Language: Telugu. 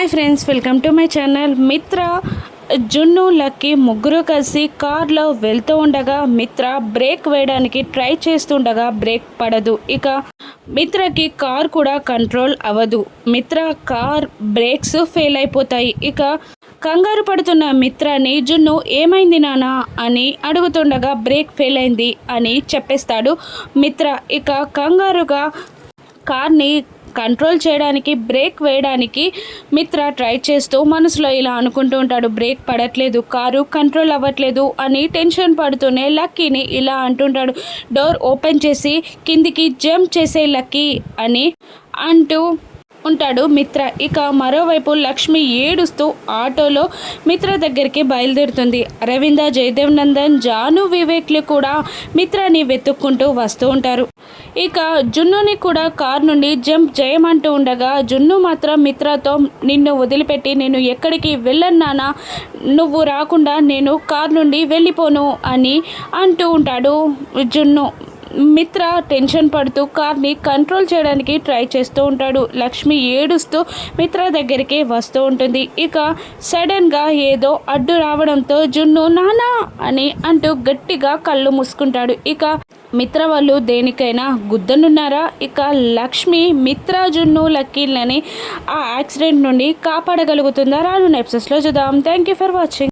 Hi friends, welcome to my channel. మిత్ర, జున్ను, లక్కీ ముగ్గురు కలిసి కార్లో వెళ్తూ ఉండగా మిత్ర బ్రేక్ వేయడానికి ట్రై చేస్తుండగా బ్రేక్ పడదు. ఇక మిత్రకి కార్ కూడా కంట్రోల్ అవ్వదు. మిత్ర కార్ బ్రేక్స్ ఫెయిల్ అయిపోతాయి. ఇక కంగారు పడుతున్న మిత్రని జున్ను ఏమైంది నానా అని అడుగుతుండగా బ్రేక్ ఫెయిల్ అయింది అని చెప్పేస్తాడు మిత్ర. ఇక కంగారుగా కార్ని కంట్రోల్ చేయడానికి బ్రేక్ వేయడానికి మిత్ర ట్రై చేస్తూ మనసులో ఇలా అనుకుంటూ ఉంటాడు, బ్రేక్ పడట్లేదు, కారు కంట్రోల్ అవ్వట్లేదు అని టెన్షన్ పడుతూనే లక్కీని ఇలా అంటుంటాడు, డోర్ ఓపెన్ చేసి కిందికి జంప్ చేసే లక్కీ అని అంటూ ఉంటాడు మిత్ర. ఇక మరోవైపు లక్ష్మి ఏడుస్తూ ఆటోలో మిత్ర దగ్గరికి బయలుదేరుతుంది. అరవింద, జయదేవ్ నందన్, జాను, వివేక్లు కూడా మిత్రని వెతుక్కుంటూ వస్తూ ఉంటారు. ఇక జున్నుని కూడా కార్ నుండి జంప్ చేయమంటూ ఉండగా జున్ను మాత్రం మిత్రతో, నిన్ను వదిలిపెట్టి నేను ఎక్కడికి వెళ్ళన్నానా, నువ్వు రాకుండా నేను కార్ నుండి వెళ్ళిపోను అని అంటూ ఉంటాడు జున్ను. మిత్ర టెన్షన్ పడుతూ కార్ని కంట్రోల్ చేయడానికి ట్రై చేస్తూ ఉంటాడు. లక్ష్మి ఏడుస్తూ మిత్ర దగ్గరికి వస్తూ ఉంటుంది. ఇక సడన్గా ఏదో అడ్డు రావడంతో జున్ను నానా అని అంటూ గట్టిగా కళ్ళు మూసుకుంటాడు. ఇక మిత్ర వాళ్ళు దేనికైనా గుద్దనున్నారా? ఇక లక్ష్మి మిత్ర, జున్ను, లక్కీలని ఆ యాక్సిడెంట్ నుండి కాపాడగలుగుతుందా? రాను ఎపిసోడ్స్లో చూద్దాం. Thank you for watching.